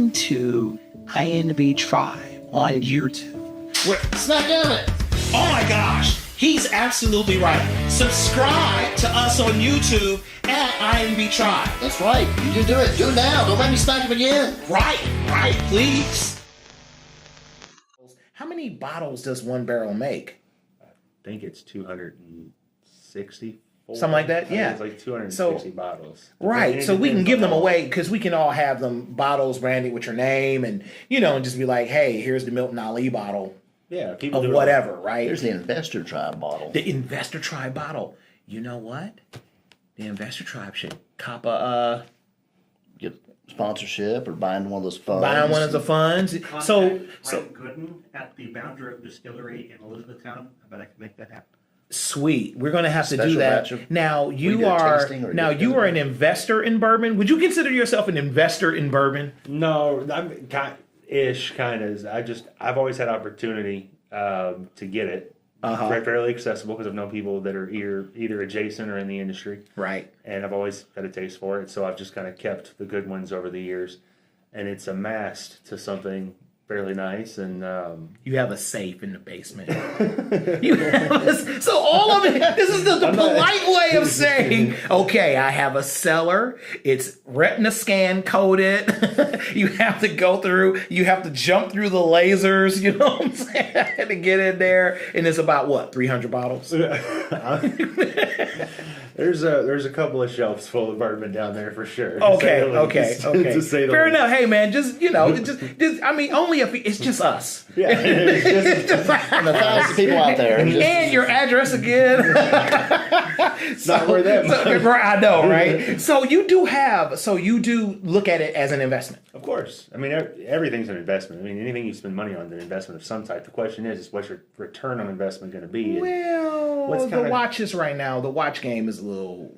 Welcome to INB Tribe on YouTube. Smack it! Oh my gosh, he's absolutely right. Subscribe to us on YouTube at INB Tribe. That's right. You can do it. Do it now. Don't let me smack him again. Right, please. How many bottles does one barrel make? I think it's 260. Something like that, yeah. It's like 260 bottles. Right, so we can give them away because we can all have them bottles branded with your name and, and just be like, hey, here's the Milton Ali bottle. Yeah, people of do whatever, right? There's the Investor Tribe bottle. The Investor Tribe bottle. You know what? The Investor Tribe should cop a Get sponsorship or buying one of those funds. Buying one of the funds. So Gooden at the Boundary Distillery in Elizabethtown. I bet I can make that happen. Sweet. We're going to have to do Special that. batch of- Now We you do a are tasting or you are an investor in bourbon. Would you consider yourself an investor in bourbon? No, I'm kind of. I've always had opportunity to get it. Fairly accessible because I've known people that are either adjacent or in the industry. Right. And I've always had a taste for it, so I've just kind of kept the good ones over the years. And it's amassed to something fairly nice, and you have a safe in the basement. So all of it. This is the polite way of saying, okay, I have a cellar. It's retina scan coded. You have to go through. You have to jump through the lasers. You know what I'm saying to get in there. And it's about what 300 bottles. There's a couple of shelves full of bourbon down there for sure. Okay. To say the Fair least. enough. Hey man, just I mean, only if it's just us. Yeah, it's just, And 1,000 people out there. And your address again. not worth that much. I know, right? So you do look at it as an investment. Of course. I mean, everything's an investment. I mean, anything you spend money on is an investment of some type. The question is what's your return on investment going to be? Well, the watches right now, the watch game is a little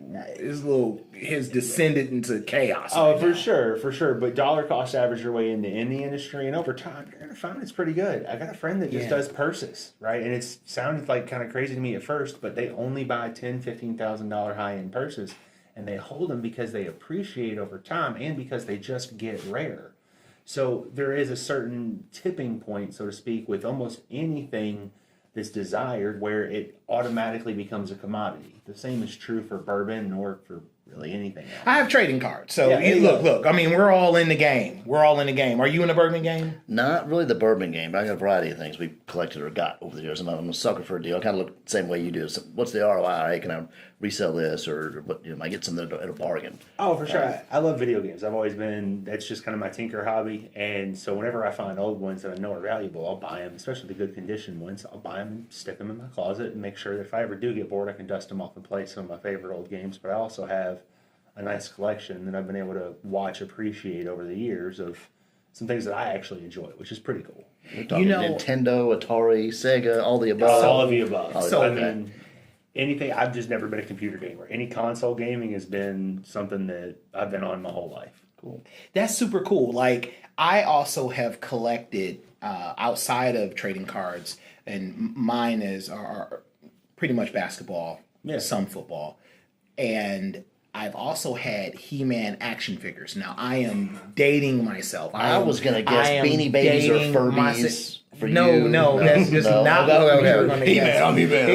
has descended into chaos. Oh, right for now. sure. But dollar cost average your way into any industry, and over time, you're going to find it's pretty good. I got a friend that just does purses, right? And it sounded like kind of crazy to me at first, but they only buy $10,000, $15,000 high-end purses, and they hold them because they appreciate over time and because they just get rare. So there is a certain tipping point, so to speak, with almost anything that's desired where it automatically becomes a commodity. The same is true for bourbon or for really anything else. I have trading cards. So Yeah, look. I mean, we're all in the game. Are you in the bourbon game? Not really the bourbon game, but I got a variety of things we've collected or got over the years. I'm a sucker for a deal. I kind of look the same way you do. So what's the ROI? Can I resell this? Or what, I get something at a bargain. Oh, for sure. I love video games. I've always that's just kind of my tinker hobby. And so whenever I find old ones that I know are valuable, I'll buy them, especially the good condition ones. I'll buy them and stick them in my closet and make sure that if I ever do get bored, I can dust them off and play some of my favorite old games. But I also have a nice collection that I've been able to appreciate over the years of some things that I actually enjoy, which is pretty cool. We're talking Nintendo, Atari, Sega, all the above. All of the above. So, I mean, anything. I've just never been a computer gamer. Any console gaming has been something that I've been on my whole life. Cool. That's super cool. Like, I also have collected outside of trading cards, and mine are pretty much basketball, some football, and I've also had He-Man action figures. Now, I am dating myself. I was going to guess Beanie Babies or Furbies for you. No, that's just not what we were going to guess. I'm He-Man.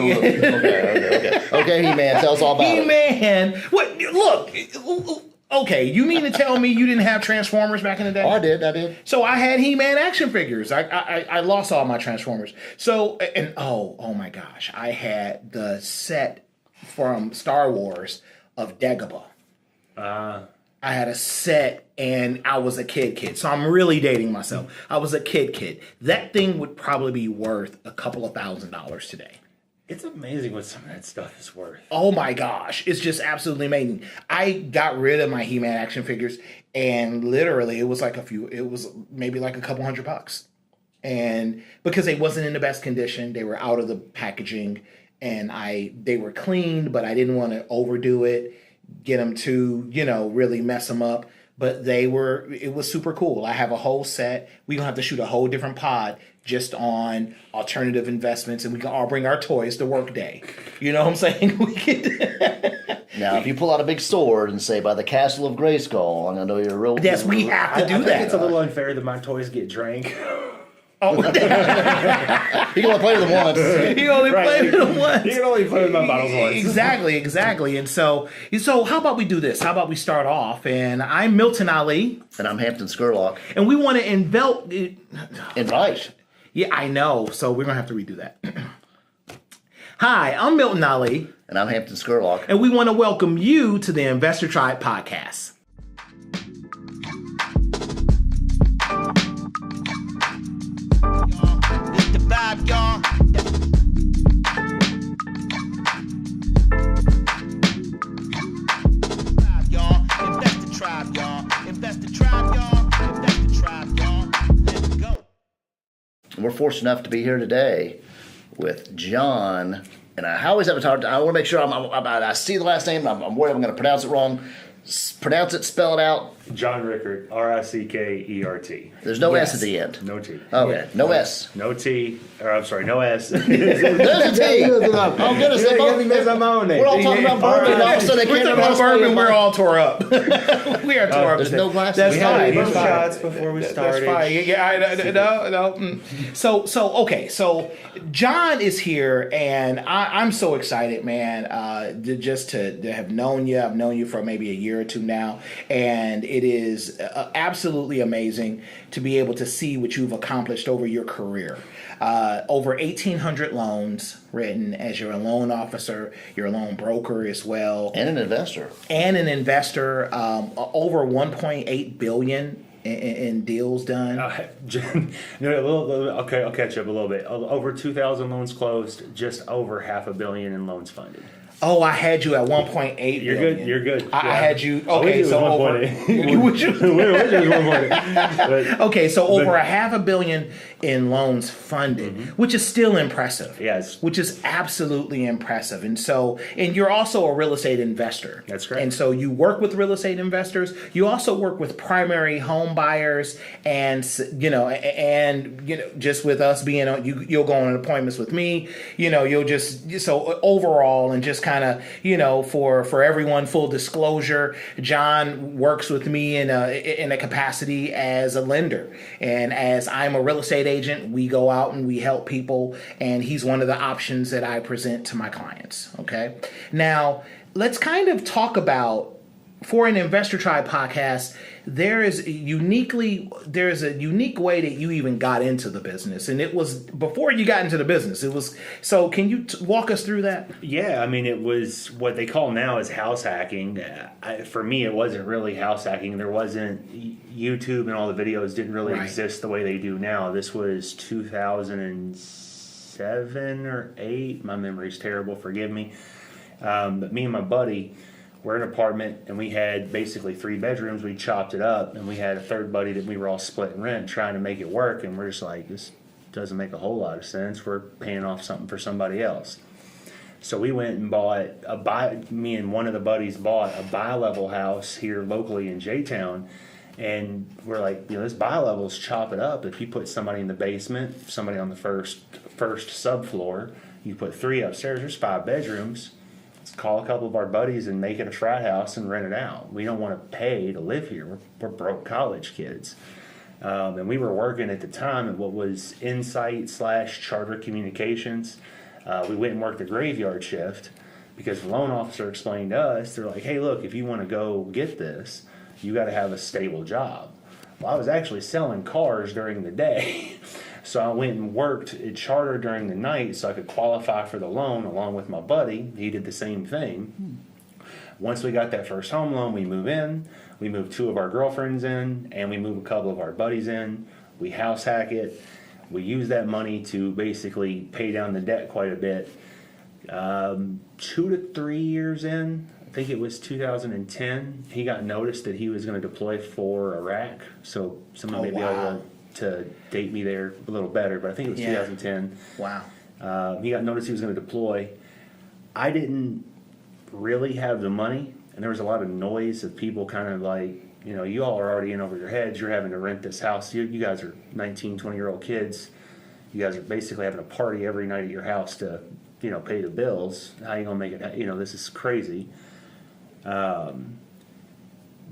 Okay, He-Man, tell us all about it. He-Man. What? Look. Okay, you mean to tell me you didn't have Transformers back in the day? Oh, I did. So I had He-Man action figures. I lost all my Transformers. So, and oh my gosh, I had the set from Star Wars of Dagobah. I had a set, and I was a kid. So I'm really dating myself. I was a kid. That thing would probably be worth a couple of $1,000s today. It's amazing what some of that stuff is worth. Oh my gosh, it's just absolutely amazing. I got rid of my He-Man action figures, and literally it was maybe like a couple $100. And because they wasn't in the best condition, they were out of the packaging, and they were cleaned, but I didn't want to overdo it, get them to, really mess them up. But it was super cool. I have a whole set. We're going to have to shoot a whole different pod just on alternative investments, and we can all bring our toys to work day. You know what I'm saying? We could Now, if you pull out a big sword and say, by the castle of Grayskull, I'm going to know you're a real... Yes, we have to I do think that. it's a little unfair that my toys get drank. Oh, You can only play with them once. he only played it once. You can only play with my bottles once. Exactly. And so how about we do this? How about we start off? And I'm Milton Ali, And I'm Hampton Skurlock. and we want to envelop. Invite. Yeah, I know. So we're gonna have to redo that. Hi, I'm Milton Ali, And I'm Hampton Skurlock. and we want to welcome you to the Investor Tribe podcast. It's the vibe, y'all. Tribe, y'all. Invest the tribe, y'all. Invest the tribe, y'all. Invest the tribe, y'all. Let's go. And we're fortunate enough to be here today with John. And I always have a hard time. I want to make sure I see the last name. I'm worried I'm going to pronounce it wrong. Pronounce it, spell it out. John Rickert, Rickert. There's no Yes. S at the end. No T. Okay, no S. No T. Or I'm sorry, no S. There's a T. Oh, goodness. You got me messing up my own name. We're all talking about bourbon, and all of a sudden they We're can't talking about remember bourbon. We're all. all tore up. We are tore up. There's no glasses. That's We had fine. No That's fine. shots before we started. That's fine. Yeah, no. So John is here, and I'm so excited, man. To have known you. I've known you for maybe a year or two now, and it is absolutely amazing to be able to see what you've accomplished over your career. Over 1,800 loans written as you're a loan officer, you're a loan broker as well, And an investor. and an investor. Over 1.8 billion in deals done. Okay, I'll catch up a little bit. Over 2,000 loans closed, just over $500 million in loans funded. Oh, I had you at 1.8 You're billion. good. You're good. I had you. I wish Okay, it was so over. 1.8. Would you- I wish it was 1.8. Okay, so over $500 million in loans funded, which is still impressive. Yes. Which is absolutely impressive. And you're also a real estate investor. That's correct. And so you work with real estate investors. You also work with primary home buyers, and just with us being on, you'll go on appointments with me. You'll just overall and just kind of for everyone, full disclosure, John works with me in a capacity as a lender, and as I'm a real estate agent, we go out and we help people, and he's one of the options that I present to my clients. Okay, now let's kind of talk about, for an Investor Tribe podcast, there's a unique way that you even got into the business, and it was before you got into the business. It was so. Can you walk us through that? Yeah, I mean, it was what they call now is house hacking. For me, it wasn't really house hacking. There wasn't YouTube, and all the videos didn't really Right. exist the way they do now. This was 2007 or 8. My memory's terrible. Forgive me. But me and my buddy were in an apartment, and we had basically 3 bedrooms. We chopped it up, and we had a third buddy that we were all splitting rent, trying to make it work. And we're just like, this doesn't make a whole lot of sense. We're paying off something for somebody else. So we went and me and one of the buddies bought a bi-level house here locally in J-Town. And we're like, this bi-level's chop it up. If you put somebody in the basement, somebody on the first subfloor, you put 3 upstairs, there's 5 bedrooms. Let's call a couple of our buddies and make it a frat house and rent it out. We don't want to pay to live here. We're broke college kids. And we were working at the time at what was Insight/Charter Communications. We went and worked the graveyard shift because the loan officer explained to us, they're like, hey, look, if you want to go get this, you got to have a stable job. Well, I was actually selling cars during the day. So I went and worked at Charter during the night so I could qualify for the loan along with my buddy. He did the same thing. Once we got that first home loan, we move in. We move 2 of our girlfriends in, and we move a couple of our buddies in. We house hack it. We use that money to basically pay down the debt quite a bit. 2 to 3 years in, I think it was 2010, he got noticed that he was going to deploy for Iraq. So someone may be able to date me there a little better, but I think it was 2010. Wow. He got noticed he was going to deploy. I didn't really have the money, and there was a lot of noise of people kind of like, you all are already in over your heads. You're having to rent this house. You guys are 19, 20-year-old kids. You guys are basically having a party every night at your house to, pay the bills. How you going to make it? This is crazy.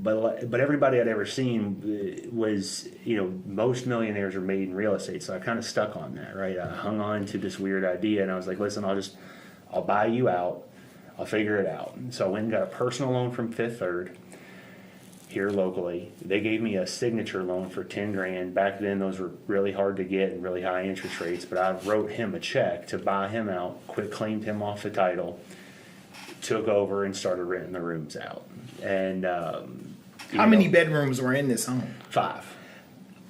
But everybody I'd ever seen was, most millionaires are made in real estate. So I kind of stuck on that, right? I hung on to this weird idea, and I was like, listen, I'll buy you out. I'll figure it out. And so I went and got a personal loan from Fifth Third here locally. They gave me a signature loan for $10,000. Back then, those were really hard to get and really high interest rates. But I wrote him a check to buy him out, claimed him off the title, took over and started renting the rooms out. And how many bedrooms were in this home? 5.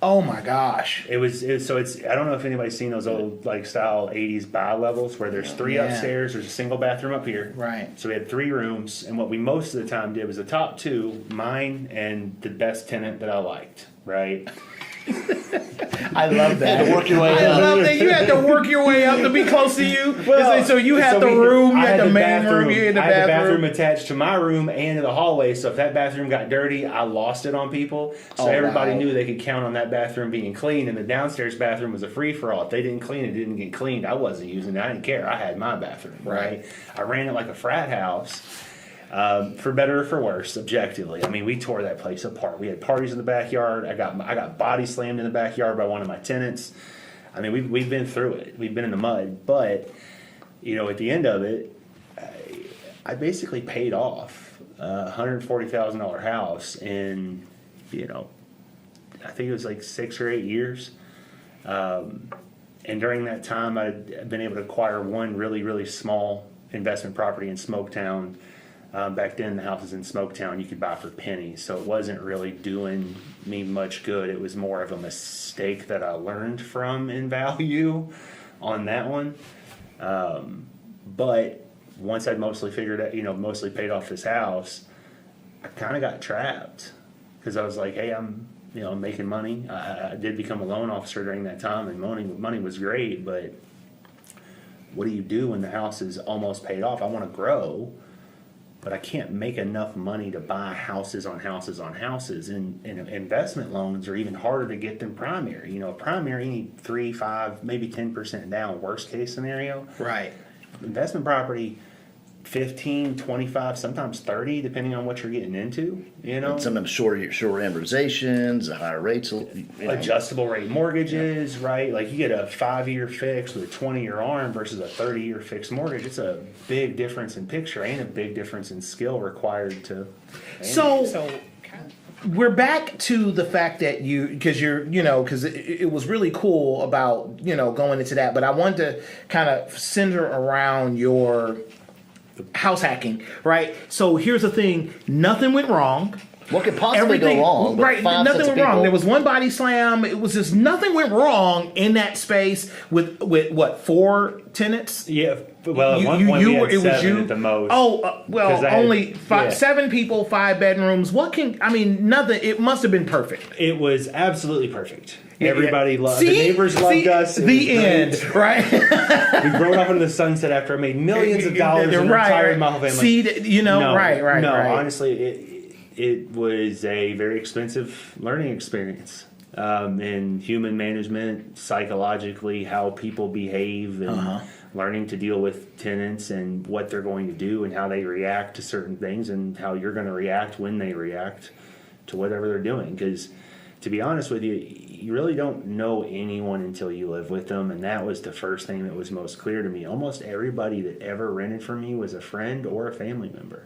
Oh my gosh! It was so it's. I don't know if anybody's seen those old style '80s bi-levels where there's 3 upstairs. There's a single bathroom up here. Right. So we had 3 rooms, and what we most of the time did was the top 2, mine and the best tenant that I liked. Right. I love that. To work your way up. I love that you had to work your way up to be close to you. So you had the room, you had the main room, you had the I had the bathroom. bathroom attached to my room and to the hallway. So if that bathroom got dirty, I lost it on people. So everybody knew they could count on that bathroom being clean. And the downstairs bathroom was a free for all. If they didn't clean it, didn't get cleaned. I wasn't using it. I didn't care. I had my bathroom. Right. I ran it like a frat house. For better or for worse, objectively. I mean, we tore that place apart. We had parties in the backyard. I got body slammed in the backyard by one of my tenants. I mean, we've been through it. We've been in the mud. But, at the end of it, I basically paid off a $140,000 house in, I think it was like 6 or 8 years. And during that time, I'd been able to acquire one really, really small investment property in Smoketown. Back then, the houses in Smoketown you could buy for pennies, so it wasn't really doing me much good. It was more of a mistake that I learned from in value on that one. But once I'd mostly figured out, mostly paid off this house, I kind of got trapped because I was like, hey, I'm making money. I did become a loan officer during that time, and money was great, but what do you do when the house is almost paid off? I want to grow, but I can't make enough money to buy houses on houses on houses. And investment loans are even harder to get than primary. Primary, you need 3, 5, maybe 10% down, worst case scenario. Right. Investment property, 15, 25, sometimes 30, depending on what you're getting into, And sometimes shorter amortizations, higher rates. Adjustable rate mortgages, right? Like you get a 5-year fix with a 20-year ARM versus a 30-year fixed mortgage. It's a big difference in picture and a big difference in skill required to. So we're back to the fact that because it was really cool about, going into that, but I wanted to kind of center around your house hacking, right? So here's the thing: nothing went wrong. What could possibly go wrong? Right, nothing went wrong. There was one body slam. It was just nothing went wrong in that space with what, 4 tenants? Yeah. Well, at one point we had 7 at the most. Oh, only 7 people, 5 bedrooms. Nothing. It must have been perfect. It was absolutely perfect. Everybody loved. The neighbors loved us. The end, right? We rode off into the sunset after I made millions of dollars and retired my whole family. Right. Honestly, it was a very expensive learning experience. In human management, psychologically, how people behave, and learning to deal with tenants and what they're going to do and how they react to certain things and how you're going to react when they react to whatever they're doing. Because to be honest with you, you really don't know anyone until you live with them, and that was the first thing that was most clear to me. Almost everybody that ever rented from me was a friend or a family member.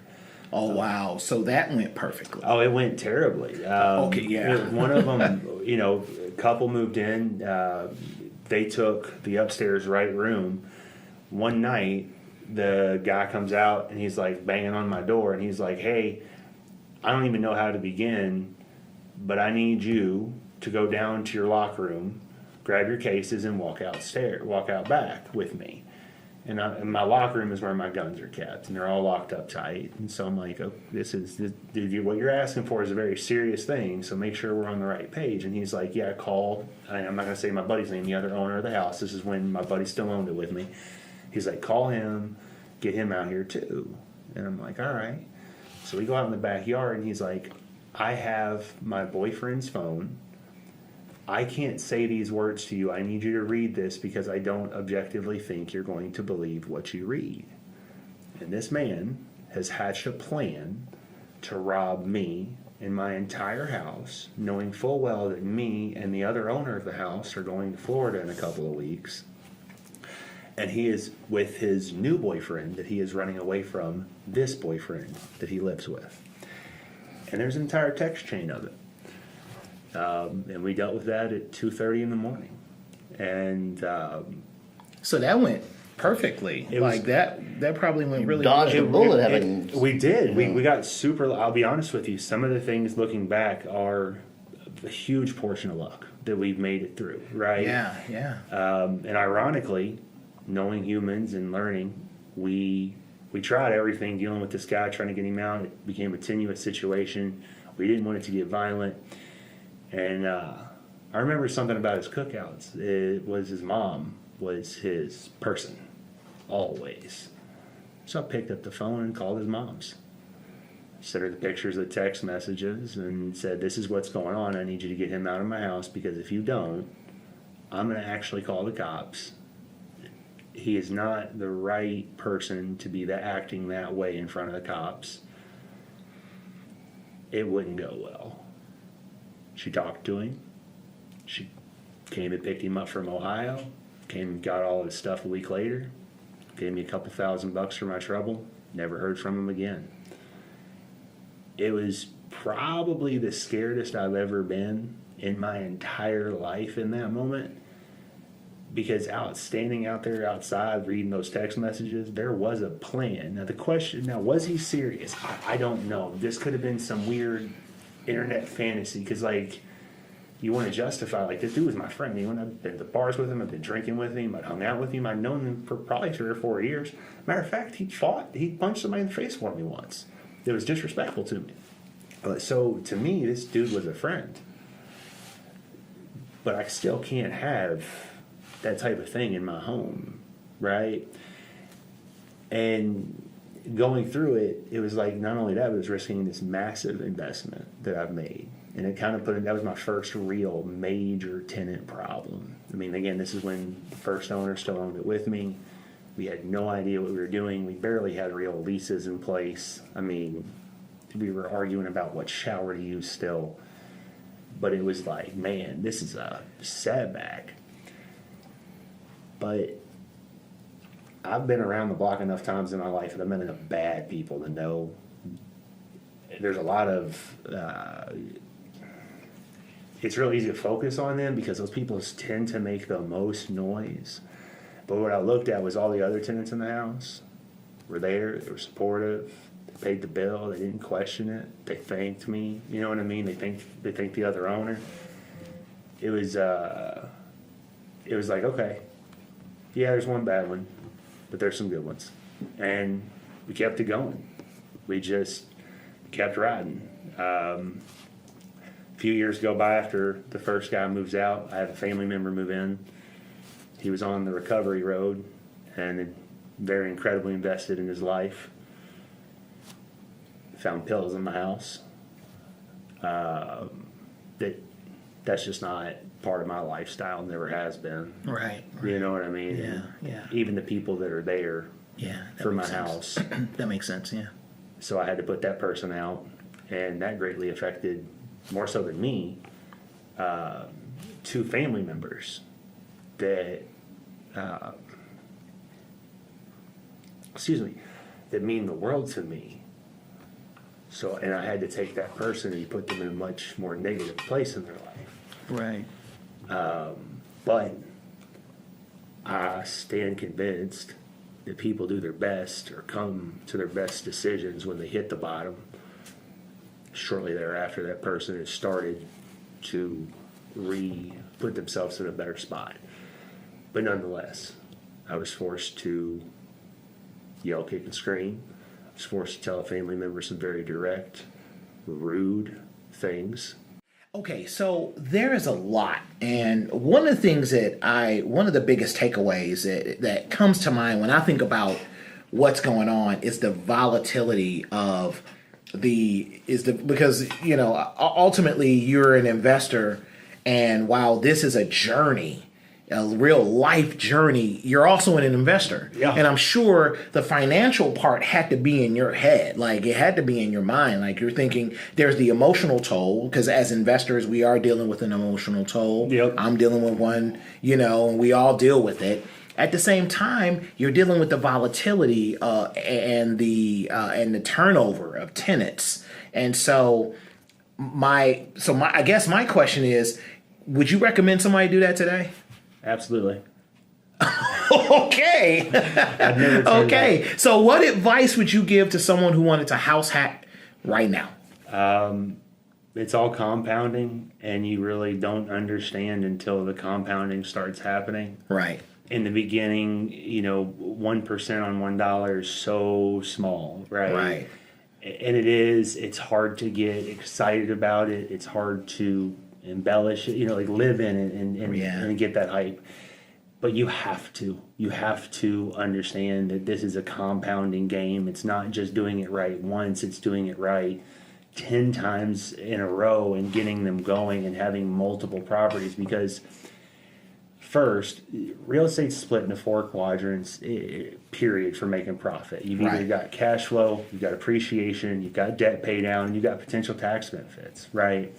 Oh, wow. So that went perfectly. Oh, it went terribly. Okay, yeah. One of them, a couple moved in. They took the upstairs right room. One night, the guy comes out, and he's like banging on my door, and he's like, hey, I don't even know how to begin, but I need you to go down to your locker room, grab your cases, and walk out back with me. And my locker room is where my guns are kept, and they're all locked up tight. And so I'm like, oh, dude, what you're asking for is a very serious thing, so make sure we're on the right page. And he's like, yeah, call. I'm not going to say my buddy's name, the other owner of the house. This is when my buddy still owned it with me. He's like, call him, get him out here too. And I'm like, all right. So we go out in the backyard, and he's like, I have my boyfriend's phone. I can't say these words to you. I need you to read this because I don't objectively think you're going to believe what you read. And this man has hatched a plan to rob me and my entire house, knowing full well that me and the other owner of the house are going to Florida in a couple of weeks. And he is with his new boyfriend that he is running away from this boyfriend that he lives with. And there's an entire text chain of it. And we dealt with that at 2:30 in the morning. And So that went perfectly. Like that probably went really Dodged good. a bullet having. we did. We got super. I'll be honest with you. Some of the things looking back are a huge portion of luck that we've made it through. Right. Yeah. And ironically, knowing humans and learning, we tried everything dealing with this guy, trying to get him out. It became a tenuous situation. We didn't want it to get violent. And I remember something about his cookouts. It was his mom was his person, always. So I picked up the phone and called his mom's. Sent her the pictures of the text messages and said, this is what's going on. I need you to get him out of my house, because if you don't, I'm going to actually call the cops. He is not the right person to be acting that way in front of the cops. It wouldn't go well. She talked to him. She came and picked him up from Ohio. Came and got all his stuff a week later. Gave me a couple $1,000 for my trouble. Never heard from him again. It was probably the scaredest I've ever been in my entire life in that moment. Because standing out there outside reading those text messages, there was a plan. Now the question, was he serious? I don't know. This could have been some weird internet fantasy, because you want to justify, this dude was my friend. I've been to bars with him, I've been drinking with him, I'd hung out with him, I'd known him for probably 3 or 4 years. Matter of fact, he punched somebody in the face for me once. It was disrespectful to me. So to me, this dude was a friend. But I still can't have that type of thing in my home, right? And going through it, it was not only that, but it was risking this massive investment that I've made. And it kind of that was my first real major tenant problem. I mean, again, this is when the first owner still owned it with me. We had no idea what we were doing. We barely had real leases in place. I mean, we were arguing about what shower to use still. But it was man, this is a setback. But I've been around the block enough times in my life, and I've met enough bad people to know there's a lot of it's real easy to focus on them because those people tend to make the most noise. But what I looked at was all the other tenants in the house were there, they were supportive, they paid the bill, they didn't question it, they thanked me, you know what I mean? They thanked the other owner. It was okay, yeah, there's one bad one, but there's some good ones. And we kept it going. We just kept riding. A few years go by after the first guy moves out. I have a family member move in. He was on the recovery road and very incredibly invested in his life. Found pills in my house. That's just not part of my lifestyle, never has been. Right. You know what I mean? Yeah. Even the people that are there for my house. That makes sense, yeah. So I had to put that person out, and that greatly affected, more so than me, 2 family members that, that mean the world to me. So, and I had to take that person and put them in a much more negative place in their life. Right. But I stand convinced that people do their best or come to their best decisions when they hit the bottom. Shortly thereafter, that person has started to put themselves in a better spot. But nonetheless, I was forced to yell, kick, and scream. I was forced to tell a family member some very direct, rude things. Okay, so there is a lot, and one of the things one of the biggest takeaways that comes to mind when I think about what's going on is the volatility of because ultimately you're an investor, and while this is a journey, a real life journey, you're also an investor. Yeah. And I'm sure the financial part had to be in your head. Like it had to be in your mind. Like you're thinking there's the emotional toll, because as investors, we are dealing with an emotional toll. Yep. I'm dealing with one, and we all deal with it. At the same time, you're dealing with the volatility and the turnover of tenants. And so I guess my question is, would you recommend somebody do that today? Absolutely. Okay. I've never tried Okay. So what advice would you give to someone who wanted to house hack right now? It's all compounding, and you really don't understand until the compounding starts happening. Right. In the beginning, 1% on $1 is so small, right? Right. And it's hard to get excited about it. It's hard to embellish it, like live in it and get that hype. But you have to understand that this is a compounding game. It's not just doing it right once, it's doing it right 10 times in a row and getting them going and having multiple properties. Because first, real estate's split into 4 quadrants, period, for making profit. You've either got cash flow, you've got appreciation, you've got debt pay down, and you've got potential tax benefits, right?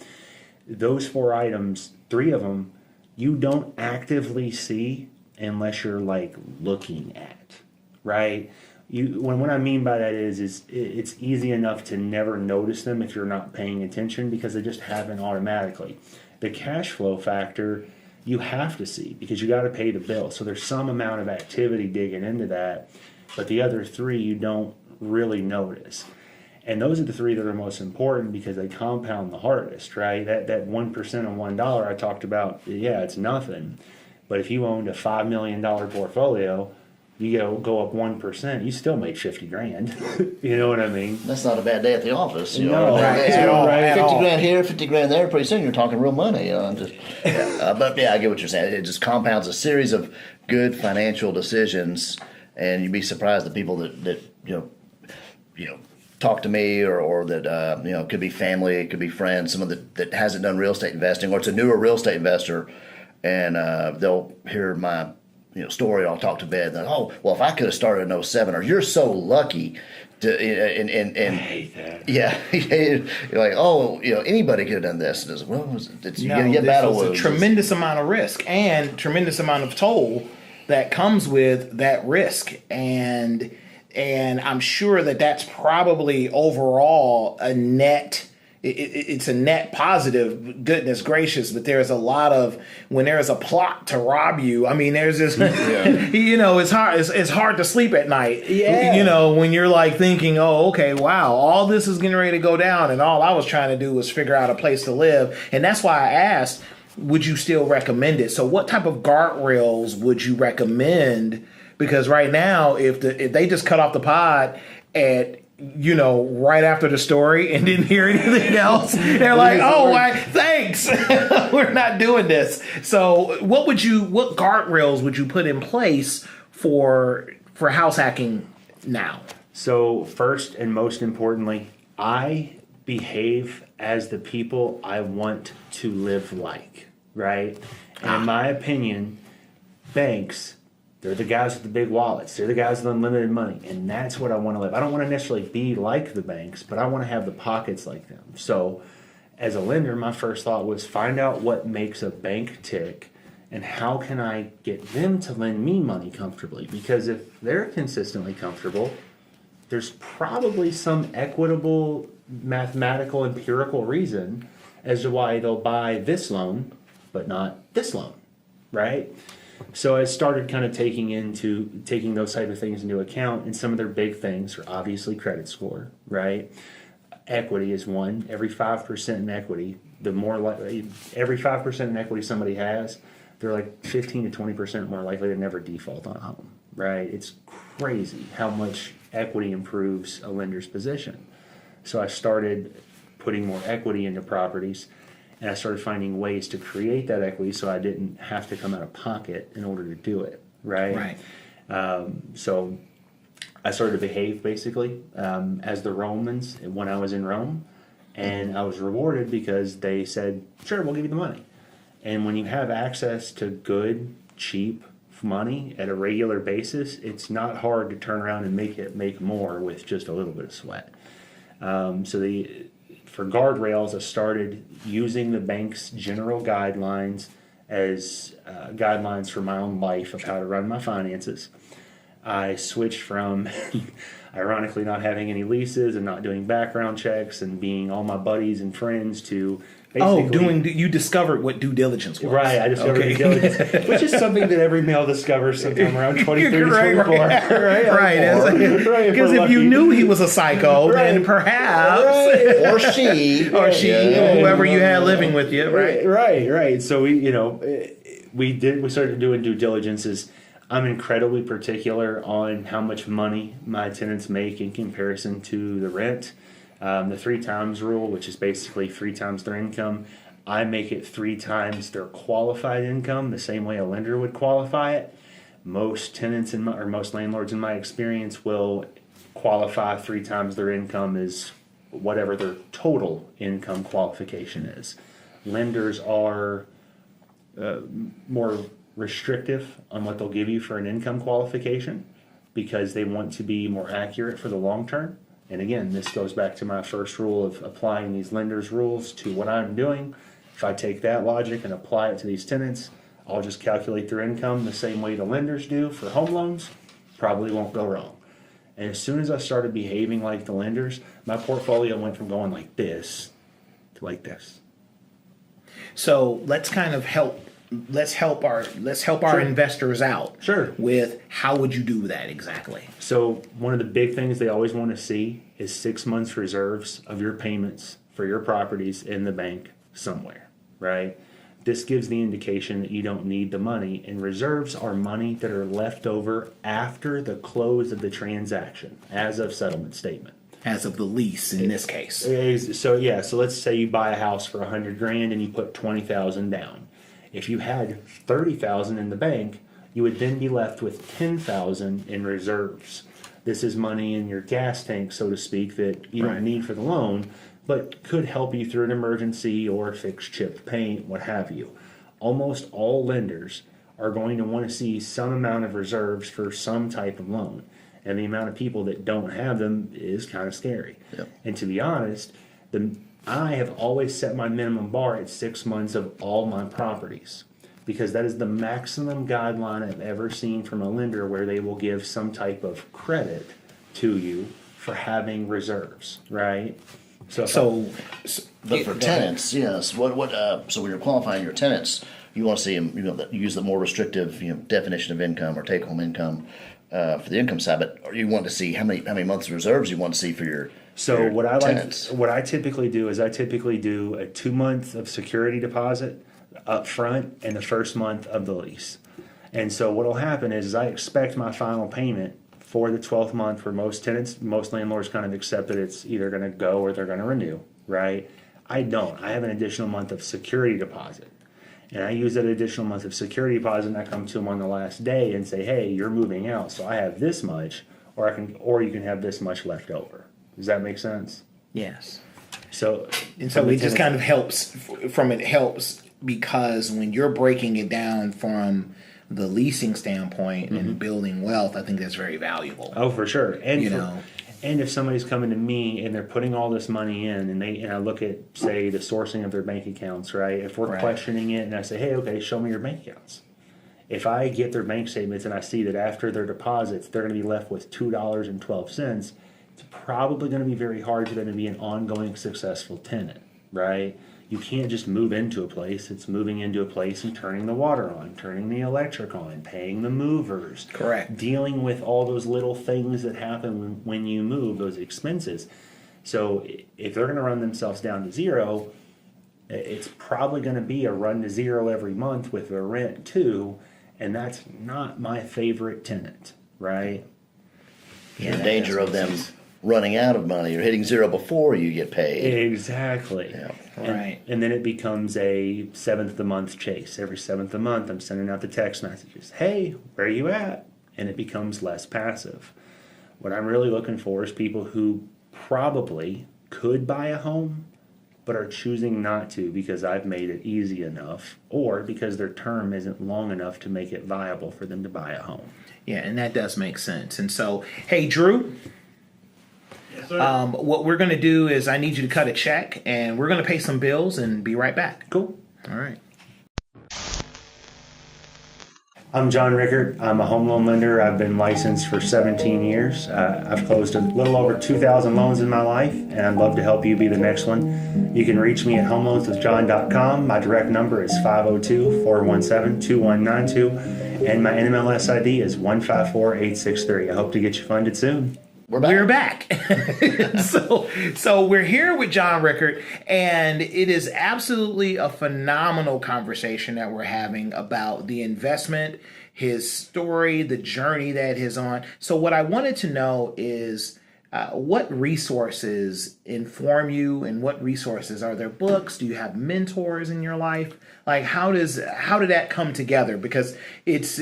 Those 4 items, 3 of them, you don't actively see unless you're like looking at, right? What I mean by that is it's easy enough to never notice them if you're not paying attention, because they just happen automatically. The cash flow factor, you have to see, because you got to pay the bill. So there's some amount of activity digging into that, but the other 3 you don't really notice. And those are the 3 that are most important because they compound the hardest, right? That 1% on $1 I talked about, it's nothing. But if you owned a $5 million portfolio, you go up 1%, you still made $50,000. You know what I mean? That's not a bad day at the office. No, right. You know, At all. 50 grand here, 50 grand there. Pretty soon you're talking real money. But I get what you're saying. It just compounds a series of good financial decisions, and you'd be surprised the people that talk to me or that could be family, it could be friends, someone that hasn't done real estate investing, or it's a newer real estate investor, and they'll hear my story. I'll talk to Bed. And, if I could have started in 07, or you're so lucky to, and I hate that. yeah, you're like, anybody could have done this. You get battle wounds. A tremendous amount of risk and tremendous amount of toll that comes with that risk, and I'm sure that's probably overall a net. It's a net positive, goodness gracious, but there's a lot of, when there's a plot to rob you, I mean, there's this, it's hard to sleep at night. Yeah. When you're like thinking, okay, wow, all this is getting ready to go down, and all I was trying to do was figure out a place to live. And that's why I asked, would you still recommend it? So what type of guardrails would you recommend? Because right now, if they just cut off the pod at right after the story and didn't hear anything else, they're like, thanks. We're not doing this. So what guardrails would you put in place for house hacking now? So first and most importantly, I behave as the people I want to live like, right? And in my opinion, banks, they're the guys with the big wallets. They're the guys with unlimited money. And that's what I want to live. I don't want to necessarily be like the banks, but I want to have the pockets like them. So as a lender, my first thought was find out what makes a bank tick and how can I get them to lend me money comfortably. Because if they're consistently comfortable, there's probably some equitable, mathematical, empirical reason as to why they'll buy this loan, but not this loan, right? So I started kind of taking those type of things into account, and some of their big things are obviously credit score, right? Equity is one. Every 5% in equity, every 5% in equity somebody has, they're like 15 to 20% more likely to never default on a home, right? It's crazy how much equity improves a lender's position. So I started putting more equity into properties, and I started finding ways to create that equity so I didn't have to come out of pocket in order to do it, right? So I started to behave basically as the Romans when I was in Rome, and I was rewarded because they said, sure, we'll give you the money. And when you have access to good cheap money at a regular basis, it's not hard to turn around and make more with just a little bit of sweat. For guardrails, I started using the bank's general guidelines as guidelines for my own life of how to run my finances. I switched from, ironically, not having any leases and not doing background checks and being all my buddies and friends to basically... you discovered what due diligence was. Right, I discovered due diligence, which is something that every male discovers sometime around 23 to 24. Right. Because if you knew he was a psycho, then perhaps... Or she. Or whoever you had living with you, right? Right. So we started doing due diligences. I'm incredibly particular on how much money my tenants make in comparison to the rent. The 3 times rule, which is basically 3 times their income, I make it 3 times their qualified income, the same way a lender would qualify it. Most tenants most landlords in my experience will qualify 3 times their income as whatever their total income qualification is. Lenders are more restrictive on what they'll give you for an income qualification because they want to be more accurate for the long term. And again, this goes back to my first rule of applying these lenders' rules to what I'm doing. If I take that logic and apply it to these tenants, I'll just calculate their income the same way the lenders do for home loans. Probably won't go wrong. And as soon as I started behaving like the lenders, my portfolio went from going like this to like this. So let's help our investors out. Sure. With how would you do that exactly? So one of the big things they always want to see is 6 months reserves of your payments for your properties in the bank somewhere, right? This gives the indication that you don't need the money, and reserves are money that are left over after the close of the transaction, as of settlement statement. As of the lease in this case. So let's say you buy a house for $100,000 and you put $20,000 down. If you had $30,000 in the bank, you would then be left with $10,000 in reserves. This is money in your gas tank, so to speak, that you don't need for the loan, but could help you through an emergency or fix chipped paint, what have you. Almost all lenders are going to want to see some amount of reserves for some type of loan. And the amount of people that don't have them is kind of scary. Yep. And to be honest, I have always set my minimum bar at 6 months of all my properties, because that is the maximum guideline I've ever seen from a lender where they will give some type of credit to you for having reserves, right? But for tenants, yes. So when you're qualifying your tenants, you want to see them. Use the more restrictive, definition of income or take-home income for the income side. But you want to see how many months of reserves you want to see for your. So tenants. What I typically do is I typically do a 2 month of security deposit up front and the first month of the lease. And so what will happen is I expect my final payment for the 12th month, where most landlords kind of accept that it's either going to go or they're going to renew, right? I don't. I have an additional month of security deposit. And I use that additional month of security deposit and I come to them on the last day and say, hey, you're moving out, so I have this much, or you can have this much left over. Does that make sense? Yes. So it just kind of helps because when you're breaking it down from the leasing standpoint and building wealth, I think that's very valuable. Oh, for sure. And and if somebody's coming to me and they're putting all this money in, and I look at, say, the sourcing of their bank accounts, right? If we're questioning it and I say, hey, okay, show me your bank accounts. If I get their bank statements and I see that after their deposits they're going to be left with $2.12, it's probably going to be very hard for them to be an ongoing successful tenant, right? You can't just move into a place. It's moving into a place and turning the water on, turning the electric on, paying the movers. Correct. Dealing with all those little things that happen when you move, those expenses. So if they're going to run themselves down to zero, it's probably going to be a run to zero every month with their rent too, and that's not my favorite tenant, right? You're in danger of them running out of money or hitting zero before you get paid. Exactly. Yeah. Right. And then it becomes a 7th of the month chase. Every 7th of the month, I'm sending out the text messages. Hey, where are you at? And it becomes less passive. What I'm really looking for is people who probably could buy a home, but are choosing not to because I've made it easy enough, or because their term isn't long enough to make it viable for them to buy a home. Yeah, and that does make sense. And so, hey, Drew, Yes, sir. what we're going to do is I need you to cut a check, and we're going to pay some bills and be right back. Cool. All right. I'm John Rickert. I'm a home loan lender. I've been licensed for 17 years. I've closed a little over 2,000 loans in my life, and I'd love to help you be the next one. You can reach me at homeloanswithjohn.com. My direct number is 502-417-2192, and my NMLS ID is 154863. I hope to get you funded soon. We're back. So we're here with John Rickert, and it is absolutely a phenomenal conversation that we're having about the investment, his story, the journey that he's on. So what I wanted to know is what resources inform you, and what resources are there? Books? Do you have mentors in your life? Like how did that come together? Because it's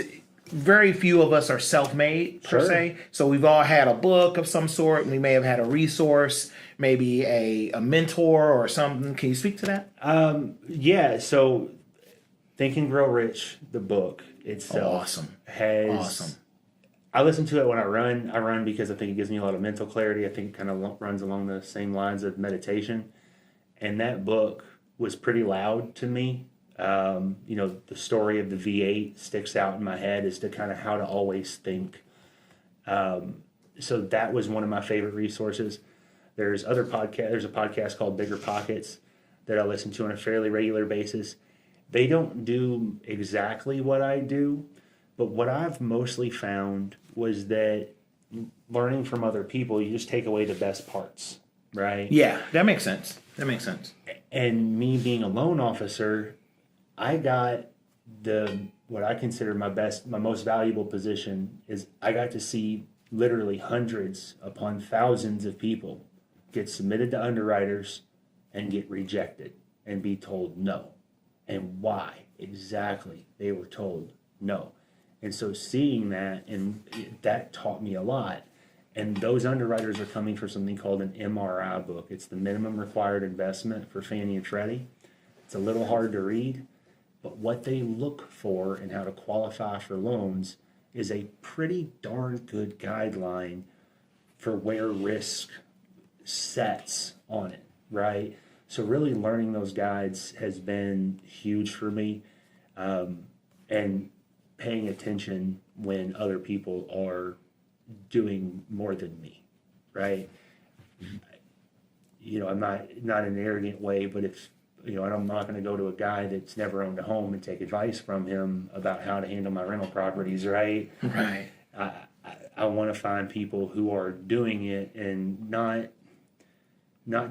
very few of us are self-made per se. So we've all had a book of some sort, and we may have had a resource, maybe a mentor or something. Can you speak to that? Yeah. So Think and Grow Rich, the book itself, Awesome. has. I listen to it when I run. I run because I think it gives me a lot of mental clarity. I think it kind of runs along the same lines of meditation. And that book was pretty loud to me. The story of the V8 sticks out in my head as to kind of how to always think. So that was one of my favorite resources. There's other podcasts. There's a podcast called Bigger Pockets that I listen to on a fairly regular basis. They don't do exactly what I do, but what I've mostly found was that learning from other people, you just take away the best parts, right? Yeah, that makes sense. And me being a loan officer, I got what I consider my most valuable position is I got to see literally hundreds upon thousands of people get submitted to underwriters and get rejected and be told no. And why exactly they were told no. And so seeing that, and that taught me a lot. And those underwriters are coming for something called an MRI book. It's the minimum required investment for Fannie and Freddie. It's a little hard to read, but what they look for and how to qualify for loans is a pretty darn good guideline for where risk sets on it, right? So really learning those guides has been huge for me, and paying attention when other people are doing more than me, right? I'm not in an arrogant way, but if I'm not going to go to a guy that's never owned a home and take advice from him about how to handle my rental properties, right? Right. I want to find people who are doing it and not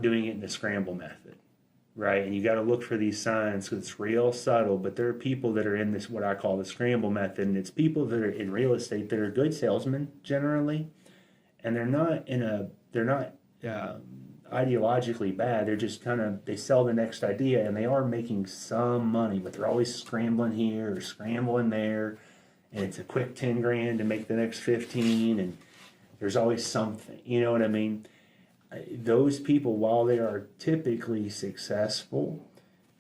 doing it in the scramble method, right? And you got to look for these signs because it's real subtle, but there are people that are in this, what I call the scramble method, and it's people that are in real estate that are good salesmen generally, and they're not ideologically bad. They're just they sell the next idea, and they are making some money, but they're always scrambling here or scrambling there, and it's a quick 10 grand to make the next 15, and there's always something, you know what I mean? Those people, while they are typically successful,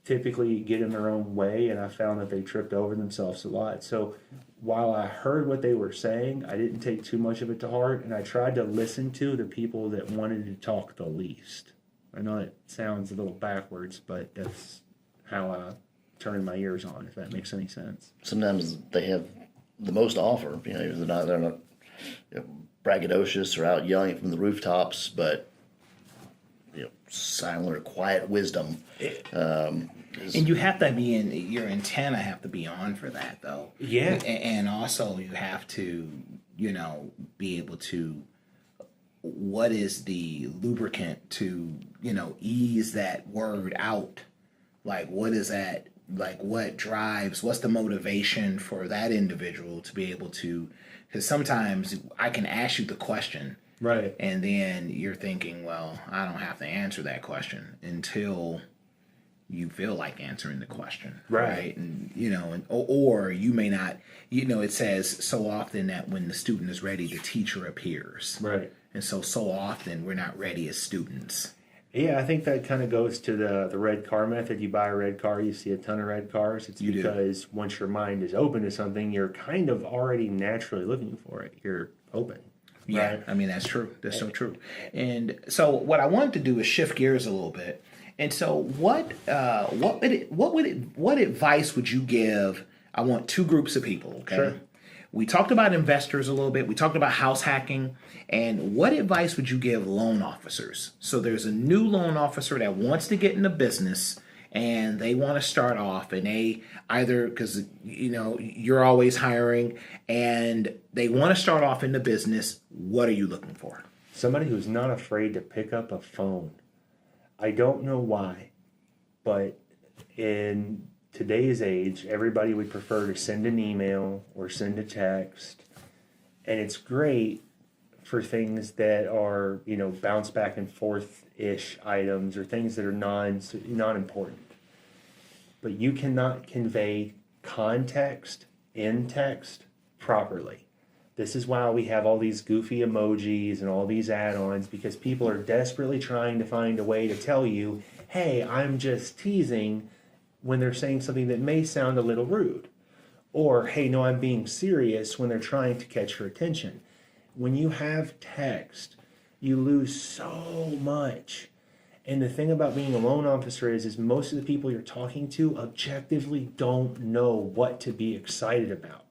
typically get in their own way, and I found that they tripped over themselves a lot. So while I heard what they were saying, I didn't take too much of it to heart, and I tried to listen to the people that wanted to talk the least. I know it sounds a little backwards, but that's how I turned my ears on, if that makes any sense. Sometimes they have the most to offer. They're not braggadocious or out yelling from the rooftops, but silent or quiet wisdom. And you have to be your antenna have to be on for that, though. Yeah. And also you have to, be able to, what is the lubricant to, ease that word out? Like, what is that? Like, what drives, what's the motivation for that individual to be able to, because sometimes I can ask you the question. Right. And then you're thinking, well, I don't have to answer that question until you feel like answering the question. Right. And, or you may not, it says so often that when the student is ready, the teacher appears. Right. And so often we're not ready as students. Yeah, I think that kind of goes to the red car method. You buy a red car, you see a ton of red cars. It's You do. because once your mind is open to something, you're kind of already naturally looking for it. You're open. Yeah, Right? I mean that's true. That's so true. And so what I wanted to do is shift gears a little bit. And so what advice would you give? I want two groups of people. Okay. Sure. We talked about investors a little bit. We talked about house hacking. And what advice would you give loan officers? So there's a new loan officer that wants to get into business and they want to start off and they either because you're always hiring and they want to start off in the business. What are you looking for? Somebody who's not afraid to pick up a phone. I don't know why, but in today's age, everybody would prefer to send an email or send a text. And it's great for things that are, bounce back and forth-ish items or things that are non-important. But you cannot convey context in text properly. This is why we have all these goofy emojis and all these add-ons, because people are desperately trying to find a way to tell you, hey, I'm just teasing, when they're saying something that may sound a little rude. Or, hey, no, I'm being serious, when they're trying to catch your attention. When you have text, you lose so much. And the thing about being a loan officer is most of the people you're talking to objectively don't know what to be excited about.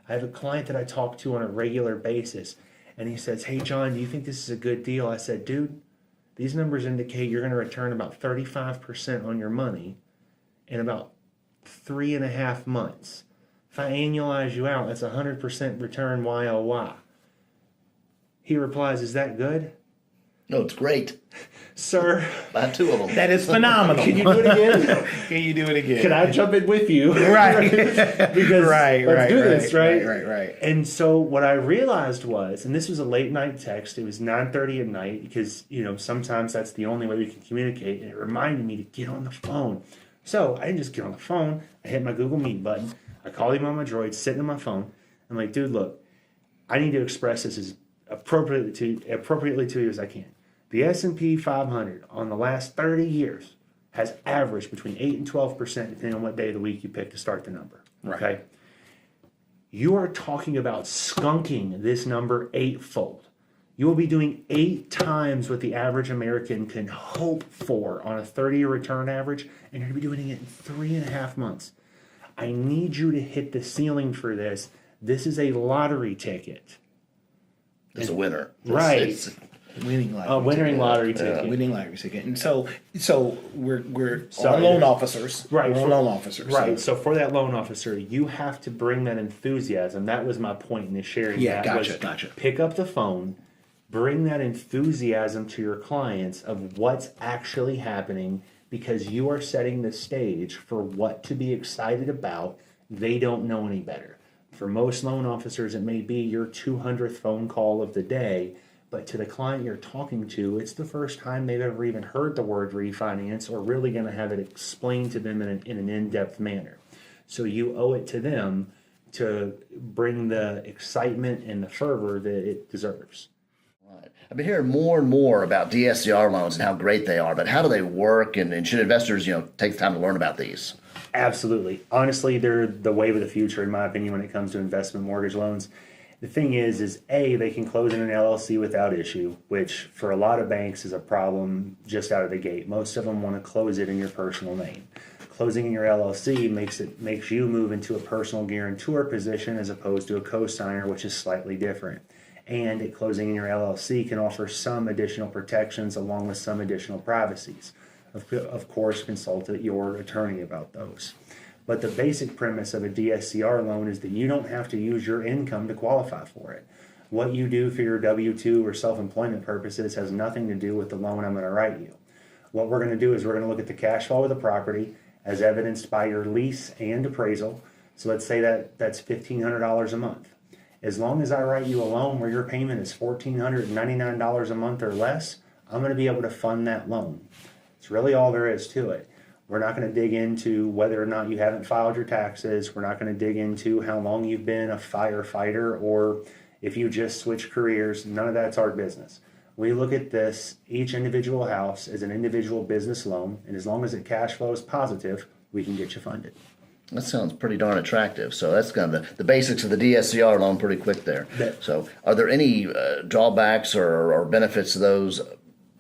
I have a client that I talk to on a regular basis, and he says, hey, John, do you think this is a good deal? I said, dude, these numbers indicate you're going to return about 35% on your money in about 3.5 months. If I annualize you out, that's 100% return YOY. He replies, is that good? No, it's great. Sir, I have two of them. That is phenomenal. can you do it again? Can you do it again? Can I jump in with you? Right. Because let's do this, right? Right. And so what I realized was, and this was a late night text, it was 9:30 at night, because, sometimes that's the only way we can communicate, and it reminded me to get on the phone. So I didn't just get on the phone. I hit my Google Meet button. I called him on my Droid, sitting on my phone. I'm like, dude, look, I need to express this as appropriately to you as I can. The S&P 500 on the last 30 years has averaged between 8 and 12%, depending on what day of the week you pick to start the number. Right. Okay? You are talking about skunking this number 8-fold. You will be doing 8 times what the average American can hope for on a 30-year return average, and you're going to be doing it in 3.5 months. I need you to hit the ceiling for this. This is a lottery ticket. It's a winner. Right. It's Winning lottery. Winning lottery ticket. Winning lottery ticket. And so we're Sorry. all loan officers. Right. We're all loan officers. Right. So for that loan officer, you have to bring that enthusiasm. That was my point in the sharing. Yeah, that gotcha. Pick up the phone, bring that enthusiasm to your clients of what's actually happening, because you are setting the stage for what to be excited about. They don't know any better. For most loan officers, it may be your 200th phone call of the day, but to the client you're talking to, it's the first time they've ever even heard the word refinance or really going to have it explained to them in an in-depth manner. So you owe it to them to bring the excitement and the fervor that it deserves. Right. I've been hearing more and more about DSCR loans and how great they are, but how do they work, and should investors, take the time to learn about these? Absolutely. Honestly, they're the wave of the future, in my opinion, when it comes to investment mortgage loans. The thing is A, they can close in an LLC without issue, which for a lot of banks is a problem just out of the gate. Most of them want to close it in your personal name. Closing in your LLC makes you move into a personal guarantor position as opposed to a co-signer, which is slightly different. And closing in your LLC can offer some additional protections along with some additional privacies. Of course, consult your attorney about those. But the basic premise of a DSCR loan is that you don't have to use your income to qualify for it. What you do for your W-2 or self-employment purposes has nothing to do with the loan I'm going to write you. What we're going to do is we're going to look at the cash flow of the property as evidenced by your lease and appraisal. So let's say that's $1,500 a month. As long as I write you a loan where your payment is $1,499 a month or less, I'm going to be able to fund that loan. It's really all there is to it. We're not going to dig into whether or not you haven't filed your taxes. We're not going to dig into how long you've been a firefighter or if you just switched careers. None of that's our business. We look at this, each individual house as an individual business loan, and as long as it cash flows positive, we can get you funded. That sounds pretty darn attractive. So that's kind of the basics of the DSCR loan pretty quick there. So are there any drawbacks or benefits to those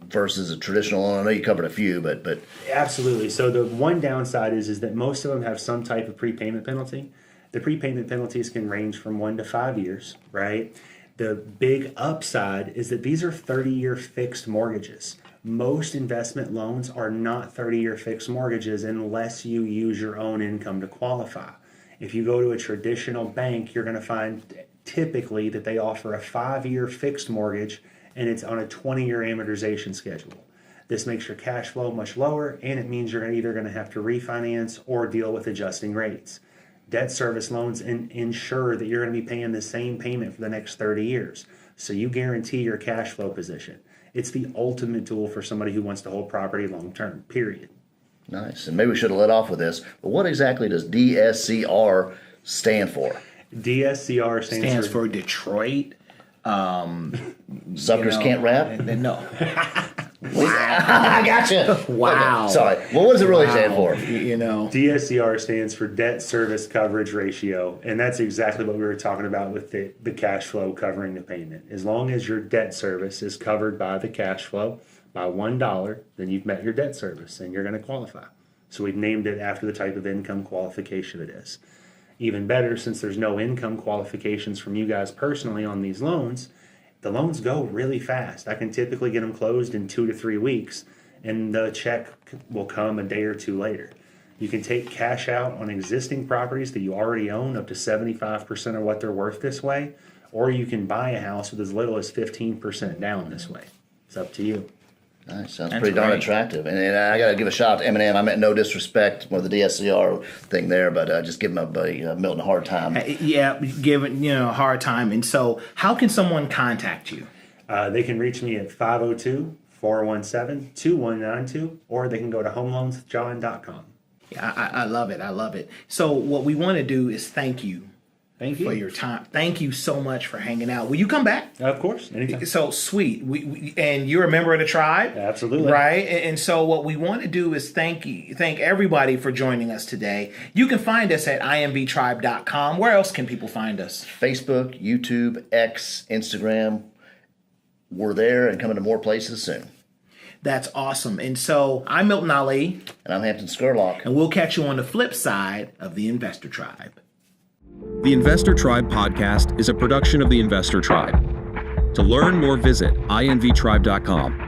versus a traditional loan? I know you covered a few, but Absolutely. So the one downside is that most of them have some type of prepayment penalty. The prepayment penalties can range from 1 to 5 years, right? The big upside is that these are 30-year fixed mortgages. Most investment loans are not 30-year fixed mortgages unless you use your own income to qualify. If you go to a traditional bank, you're going to find typically that they offer a 5-year fixed mortgage, and it's on a 20-year amortization schedule. This makes your cash flow much lower, and it means you're either going to have to refinance or deal with adjusting rates. Debt service loans ensure that you're going to be paying the same payment for the next 30 years. So you guarantee your cash flow position. It's the ultimate tool for somebody who wants to hold property long term, period. nice. And maybe we should have let off with this, but what exactly does DSCR stand for? DSCR Stands for Detroit. Suckers can't rap? No. I gotcha. Wow. Okay, sorry. Well, what does it really stand for? DSCR stands for debt service coverage ratio, and that's exactly what we were talking about with the cash flow covering the payment. As long as your debt service is covered by the cash flow by $1, then you've met your debt service and you're going to qualify. So we've named it after the type of income qualification it is. Even better, since there's no income qualifications from you guys personally on these loans, the loans go really fast. I can typically get them closed in 2 to 3 weeks, and the check will come a day or two later. You can take cash out on existing properties that you already own up to 75% of what they're worth this way, or you can buy a house with as little as 15% down this way. It's up to you. Nice. Sounds pretty darn attractive. And I got to give a shout out to Eminem. I meant no disrespect with the DSCR thing there, but just give my buddy Milton a hard time. Yeah, give it a hard time. And so, how can someone contact you? They can reach me at 502-417-2192, or they can go to homeloansjohn.com. Yeah, I love it. I love it. So, what we want to do is thank you. Thank you for your time. Thank you so much for hanging out. Will you come back? Of course, anytime. So sweet. We and you're a member of the tribe, absolutely, right? And so what we want to do is thank everybody for joining us today. You can find us at imvtribe.com. Where else can people find us? Facebook, YouTube, X, Instagram. We're there and coming to more places soon. That's awesome. And so I'm Milton Ali, and I'm Hampton Scurlock, and we'll catch you on the flip side of the Investor Tribe. The Investor Tribe podcast is a production of the Investor Tribe. To learn more, visit invtribe.com.